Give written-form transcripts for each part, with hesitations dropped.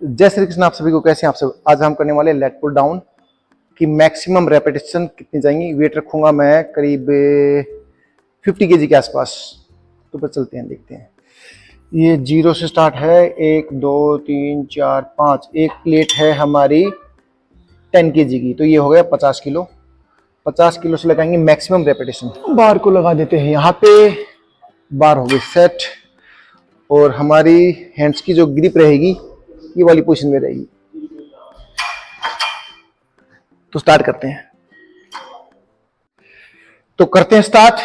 जय श्री कृष्ण। आप सभी को कैसे हैं आप सब। आज हम करने वाले लेट पुल डाउन की मैक्सिमम रेपिटेशन कितनी जाएंगी। वेट रखूंगा मैं करीब 50 kg के आसपास। तो बस चलते हैं, देखते हैं। ये 0 से स्टार्ट है। 1 2 3 4 5। एक प्लेट है हमारी 10 kg की, तो ये हो गया 50 किलो। 50 किलो से लगाएंगे मैक्सिमम रेपिटेशन। बार को लगा देते हैं यहाँ पे। बार हो गई सेट, और हमारी हैंड्स की जो ग्रिप रहेगी ये वाली पोजीशन में रहेगी। तो स्टार्ट करते हैं। तो करते हैं स्टार्ट।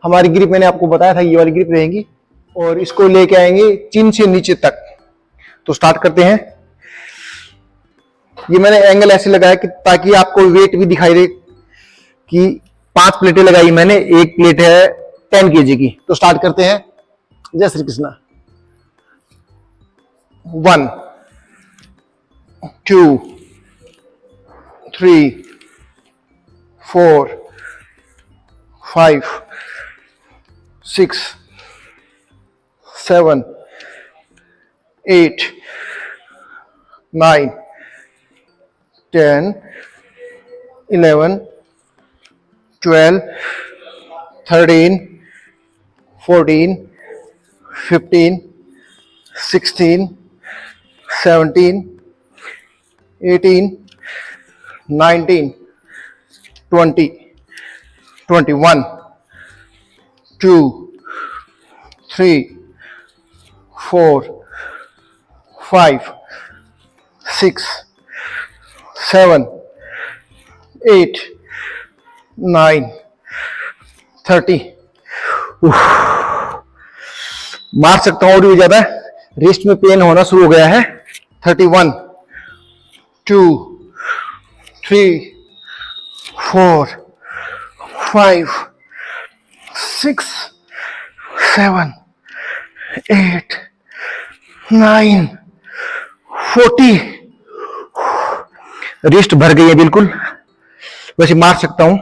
हमारी ग्रिप मैंने आपको बताया था ये वाली ग्रिप रहेगी, और इसको लेके आएंगे चिन से नीचे तक। तो स्टार्ट करते हैं। ये मैंने एंगल ऐसे लगाया कि ताकि आपको वेट भी दिखाई दे कि 5 प्लेटें लगाई मैंने। एक प्लेट है 10 kg की। तो स्टार्ट करते हैं। जय श्री कृष्ण। 1 2 3 4 5 6 7 8 9 10 11 12 13 14 15 16 17 18 19 20 21 2 3 4 5 6 7 8 9 30। मार सकता हूं और भी ज्यादा। रिस्ट में पेन होना शुरू हो गया है। 31 2 3 4 5 6 7 8 9 40। रिस्ट भर गई है बिल्कुल। वैसे मार सकता हूं,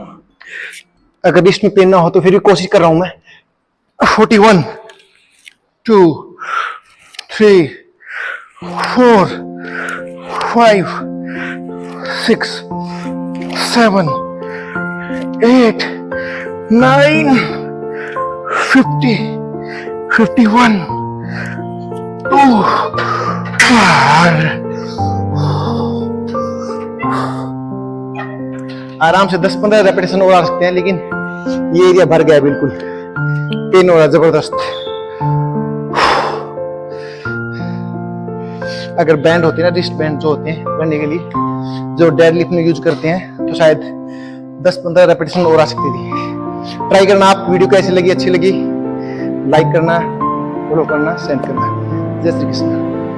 अगर रिस्ट में पेन ना हो तो फिर भी कोशिश कर रहा हूं मैं। 41 2 3 4 5 6 7 8 9 50 51 2 आराम से 10-15 रेपिटेशन और आ सकते हैं, लेकिन ये एरिया भर गया है बिल्कुल। पेन हो रहा है जबरदस्त। अगर बैंड होते हैं ना, रिस्ट बैंड जो होते हैं करने के लिए, जो डेडलिफ्ट में यूज करते हैं, तो शायद 10-15 रेपिटेशन और आ सकती थी। ट्राई करना आप। वीडियो कैसी लगी, अच्छी लगी, लाइक करना, फॉलो करना, सेंड करना। जय श्री कृष्ण।